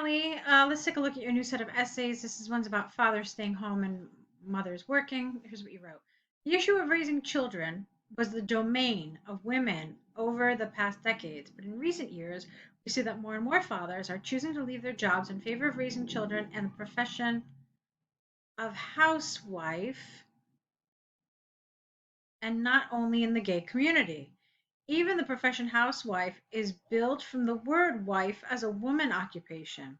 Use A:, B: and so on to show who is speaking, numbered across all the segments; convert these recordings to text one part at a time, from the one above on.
A: finally, let's take a look at your new set of essays. This is one's about fathers staying home and mothers working. Here's what you wrote. The issue of raising children was the domain of women over the past decades, but in recent years, we see that more and more fathers are choosing to leave their jobs in favor of raising children and the profession of housewife, and not only in the gay community. Even the profession housewife is built from the word wife as a woman occupation.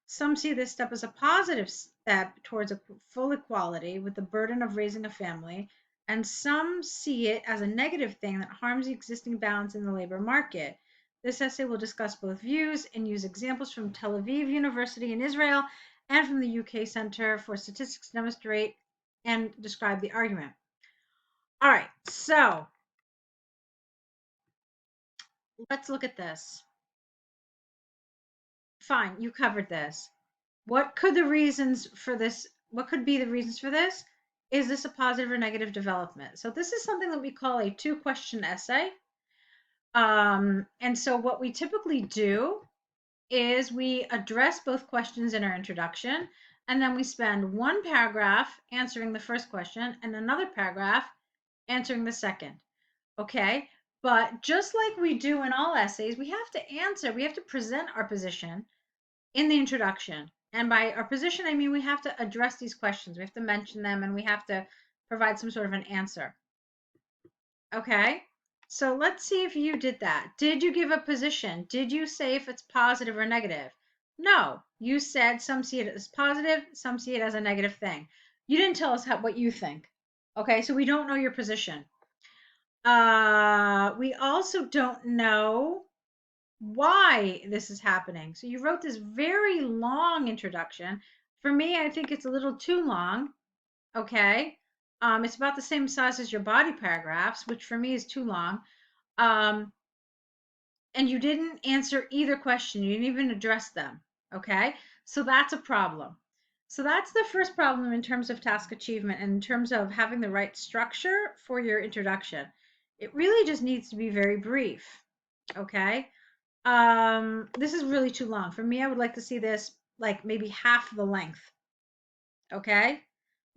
A: Some see this step as a positive step towards a full equality with the burden of raising a family, and some see it as a negative thing that harms the existing balance in the labor market. This essay will discuss both views and use examples from Tel Aviv University in Israel and from the UK Center for Statistics to demonstrate and describe the argument. All right, so let's look at this. Fine, you covered this. What could the reasons for this? What could be the reasons for this? Is this a positive or negative development? So this is something that we call a 2-question essay. And so what we typically do is we address both questions in our introduction, and then we spend one paragraph answering the first question and another paragraph answering the second. Okay, but just like we do in all essays, we have to present our position in the introduction. And by our position, I mean we have to address these questions. We have to mention them and we have to provide some sort of an answer. Okay, so let's see if you did that. Did you give a position? Did you say if it's positive or negative? No, you said some see it as positive, some see it as a negative thing. You didn't tell us what you think. Okay, so we don't know your position. We also don't know why this is happening. So you wrote this very long introduction. For me, I think it's a little too long. Okay. It's about the same size as your body paragraphs, which for me is too long. And you didn't answer either question. You didn't even address them. Okay. So that's a problem. So that's the first problem in terms of task achievement and in terms of having the right structure for your introduction. It really just needs to be very brief. Okay. This is really too long. For me, I would like to see this like maybe half the length. Okay?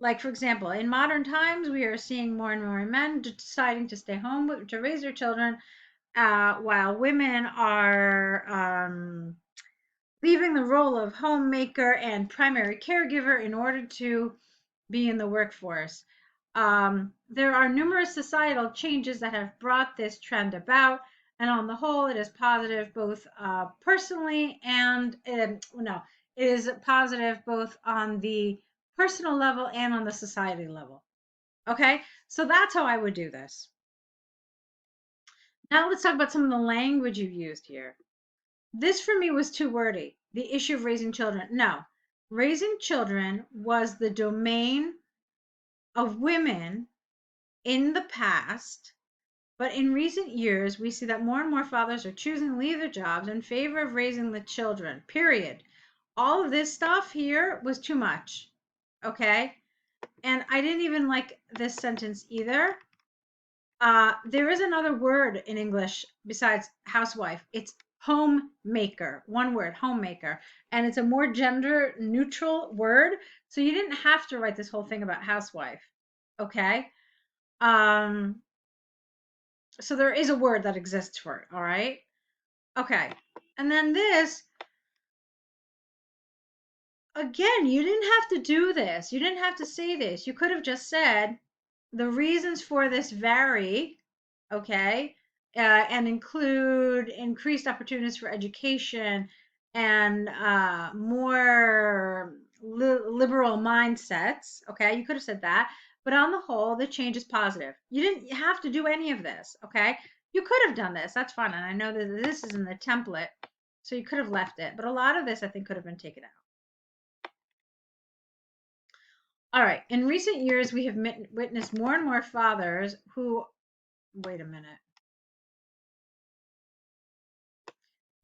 A: Like, for example, in modern times, we are seeing more and more men deciding to stay home to raise their children, while women are leaving the role of homemaker and primary caregiver in order to be in the workforce. There are numerous societal changes that have brought this trend about, and on the whole, it is positive both personally and no, it is positive both on the personal level and on the society level. Okay, so that's how I would do this. Now let's talk about some of the language you used here. This for me was too wordy. The issue of raising children. No, raising children was the domain of women in the past, but in recent years, we see that more and more fathers are choosing to leave their jobs in favor of raising the children, period. All of this stuff here was too much, okay? And I didn't even like this sentence either. There is another word in English besides housewife. It's homemaker, one word, homemaker. And it's a more gender neutral word. So you didn't have to write this whole thing about housewife, okay? So there is a word that exists for it, all right? Okay. And then this, again, you didn't have to do this. You didn't have to say this. You could have just said the reasons for this vary, okay, and include increased opportunities for education and more liberal mindsets, okay? You could have said that. But on the whole, the change is positive. You didn't have to do any of this, okay? You could have done this. That's fine. And I know that this is in the template, so you could have left it. But a lot of this, I think, could have been taken out. All right. In recent years, we have witnessed more and more fathers who, wait a minute.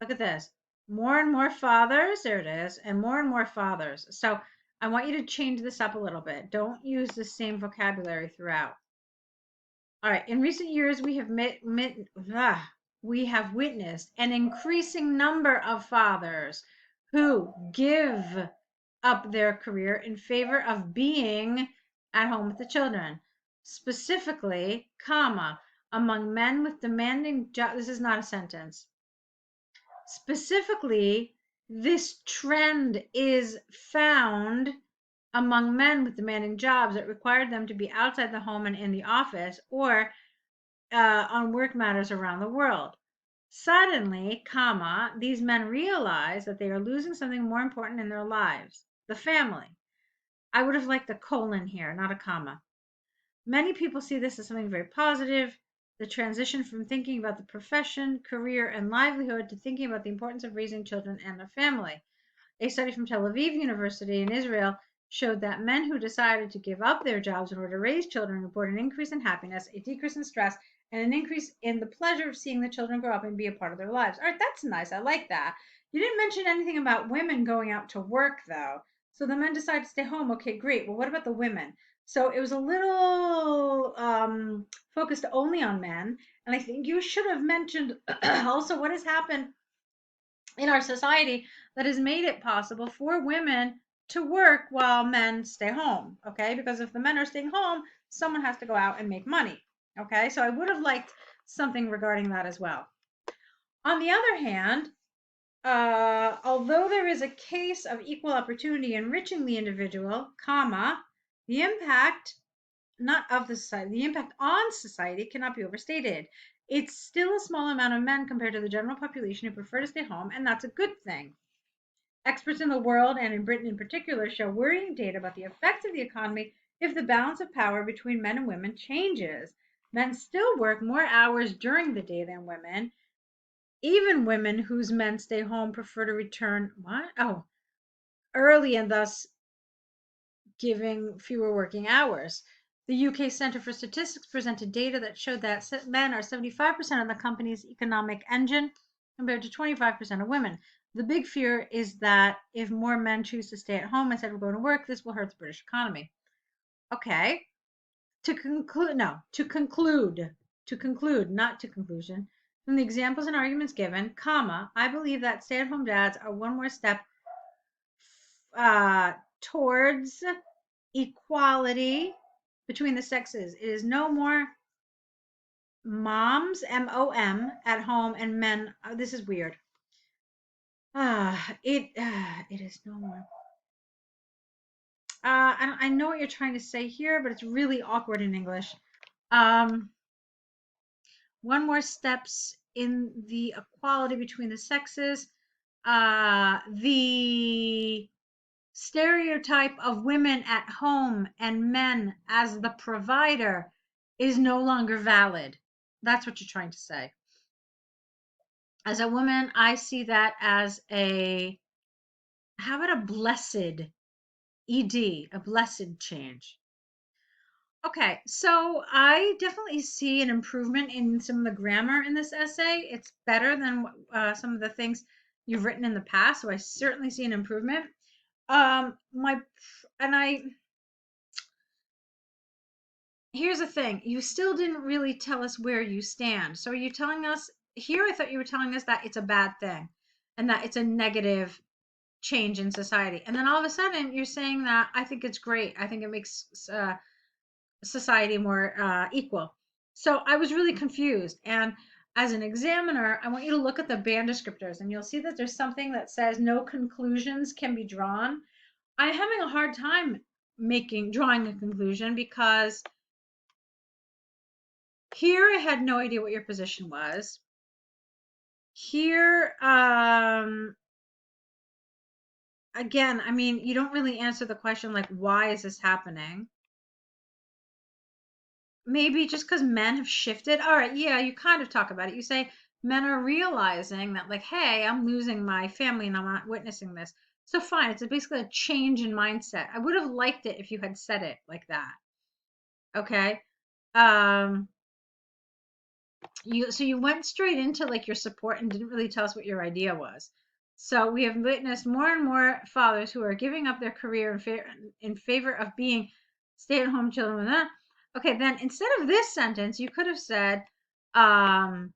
A: Look at this. More and more fathers, there it is, and more fathers. So I want you to change this up a little bit. Don't use the same vocabulary throughout. All right. In recent years, we have witnessed an increasing number of fathers who give up their career in favor of being at home with the children. Specifically, comma, among men with demanding jobs. This is not a sentence. Specifically, this trend is found among men with demanding jobs that required them to be outside the home and in the office or on work matters around the world. Suddenly, comma, these men realize that they are losing something more important in their lives, the family. I would have liked a colon here, not a comma. Many people see this as something very positive, the transition from thinking about the profession, career, and livelihood to thinking about the importance of raising children and a family. A study from Tel Aviv University in Israel showed that men who decided to give up their jobs in order to raise children report an increase in happiness, a decrease in stress, and an increase in the pleasure of seeing the children grow up and be a part of their lives. All right, that's nice. I like that. You didn't mention anything about women going out to work, though. So the men decided to stay home. Okay, great. Well, what about the women? So it was a little focused only on men. And I think you should have mentioned also what has happened in our society that has made it possible for women to work while men stay home. Okay, because if the men are staying home, someone has to go out and make money. Okay, so I would have liked something regarding that as well. On the other hand, although there is a case of equal opportunity enriching the individual, comma, the impact not of the society, the impact on society cannot be overstated. It's still a small amount of men compared to the general population who prefer to stay home, and that's a good thing. Experts in the world, and in Britain in particular, show worrying data about the effects of the economy if the balance of power between men and women changes. Men still work more hours during the day than women. Even women whose men stay home prefer to return what? Oh, early and thus giving fewer working hours. The UK Centre for Statistics presented data that showed that men are 75% of the company's economic engine compared to 25% of women. The big fear is that if more men choose to stay at home instead of going to work, this will hurt the British economy. Okay. To conclude, not to conclusion, from the examples and arguments given, comma, I believe that stay-at-home dads are one more step towards equality between the sexes. It is no more moms, MOM, at home and men. This is weird. It is no more. I know what you're trying to say here, but it's really awkward in English. One more steps in the equality between the sexes. The stereotype of women at home and men as the provider is no longer valid. That's what you're trying to say. As a woman, I see that as how about a blessed a blessed change. Okay, so I definitely see an improvement in some of the grammar in this essay. It's better than some of the things you've written in the past, so I certainly see an improvement. My and I Here's the thing, you still didn't really tell us where you stand. So are you telling us here? I thought you were telling us that it's a bad thing and that it's a negative change in society. And then all of a sudden you're saying that I think it's great. I think it makes society more equal. So I was really confused. And as an examiner, I want you to look at the band descriptors and you'll see that there's something that says no conclusions can be drawn. I'm having a hard time drawing a conclusion because here I had no idea what your position was. Here, again, I mean, you don't really answer the question like, why is this happening? Maybe just because men have shifted. All right, yeah, you kind of talk about it. You say men are realizing that, like, hey, I'm losing my family and I'm not witnessing this. So fine, it's basically a change in mindset. I would have liked it if you had said it like that. Okay. Um, you went straight into like your support and didn't really tell us what your idea was. So we have witnessed more and more fathers who are giving up their career in favor of being stay-at-home children. Okay, then instead of this sentence, you could have said, um,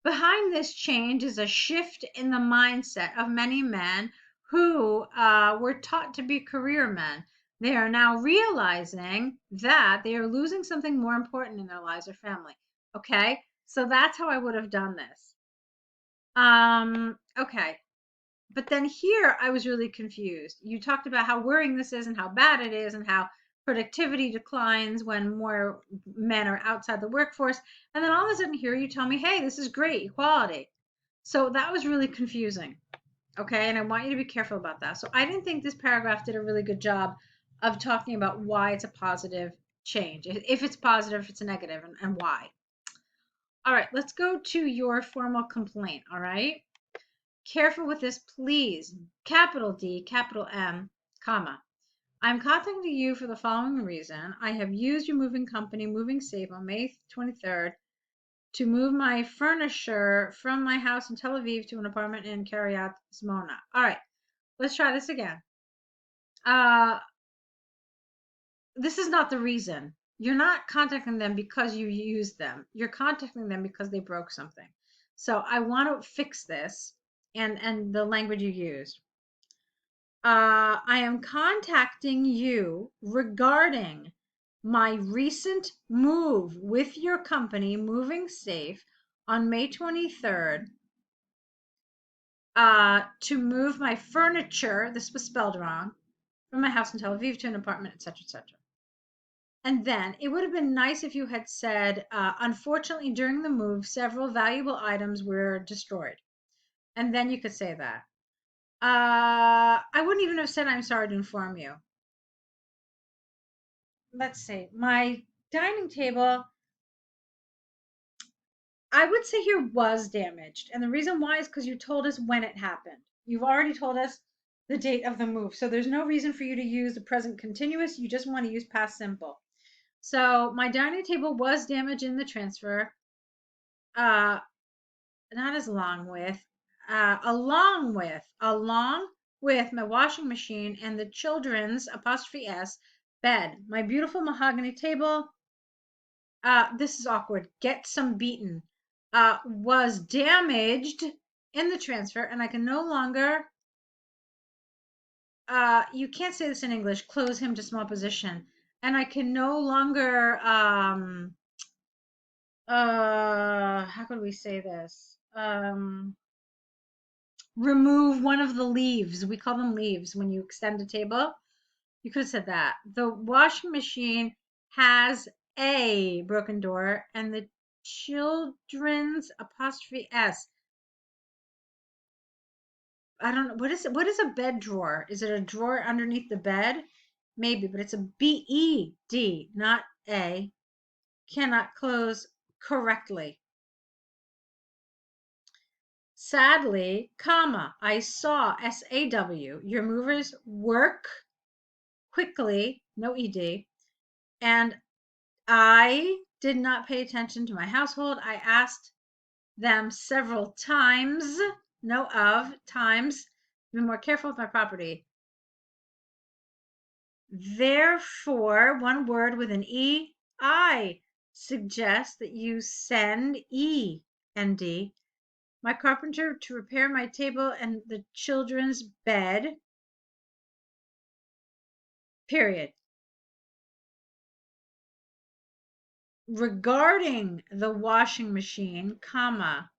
A: Behind this change is a shift in the mindset of many men who were taught to be career men. They are now realizing that they are losing something more important in their lives or family. Okay, so that's how I would have done this. Okay. But then here I was really confused. You talked about how worrying this is and how bad it is and how productivity declines when more men are outside the workforce. And then all of a sudden here you tell me, hey, this is great, equality. So that was really confusing. Okay. And I want you to be careful about that. So I didn't think this paragraph did a really good job of talking about why it's a positive change, if it's positive, if it's a negative, and why. All right, let's go to your formal complaint. All right. Careful with this, please. Capital D, capital M, comma. I'm contacting you for the following reason. I have used your moving company, Moving Safe, on May 23rd to move my furniture from my house in Tel Aviv to an apartment in Kiryat Shmona. All right, let's try this again. Uh, this is not the reason. You're not contacting them because you used them. You're contacting them because they broke something. So I want to fix this and the language you used. I am contacting you regarding my recent move with your company, Moving Safe, on May 23rd, to move my furniture, this was spelled wrong, from my house in Tel Aviv to an apartment, etc., etc. And then it would have been nice if you had said, unfortunately, during the move, several valuable items were destroyed. And then you could say that. I wouldn't even have said, I'm sorry to inform you. Let's see, my dining table, I would say here was damaged. And the reason why is because you told us when it happened. You've already told us the date of the move. So there's no reason for you to use the present continuous. You just want to use past simple. So my dining table was damaged in the transfer. Uh, not as long with, along with my washing machine and the children's apostrophe S bed. My beautiful mahogany table, this is awkward. Get some beaten. Was damaged in the transfer, and I can no longer. You can't say this in English. Close him to small position, and I can no longer. How could we say this? Remove one of the leaves. We call them leaves when you extend a table. You could have said that. The washing machine has a broken door, and the children's apostrophe S. I don't know. What is it? What is a bed drawer? Is it a drawer underneath the bed? Maybe, but it's a BED, not A. Cannot close correctly. Sadly, comma, I saw SAW, your movers work quickly, no ED, and I did not pay attention to my household. I asked them several times, no of, times, be more careful with my property. Therefore, one word with an E, I suggest that you send END, my carpenter, to repair my table and the children's bed, period. Regarding the washing machine, comma,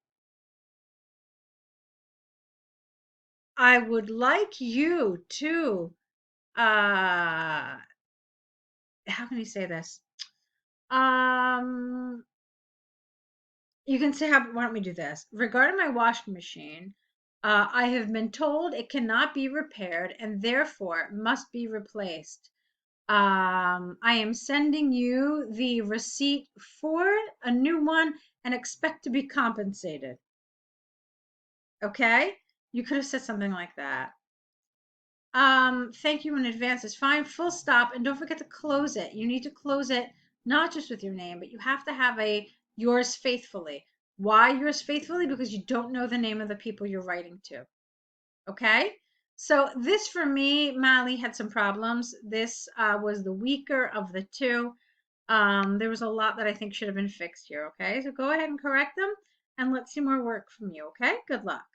A: I would like you to, how can you say this? You can say, why don't we do this? Regarding my washing machine, I have been told it cannot be repaired and therefore must be replaced. I am sending you the receipt for a new one and expect to be compensated. Okay? You could have said something like that. Thank you in advance is fine, full stop, and don't forget to close it. You need to close it not just with your name, but you have to have a yours faithfully. Why yours faithfully? Because you don't know the name of the people you're writing to. Okay? So this for me, Mali had some problems. This was the weaker of the two. There was a lot that I think should have been fixed here. Okay, so go ahead and correct them. and let's see more work from you. Okay. Good luck.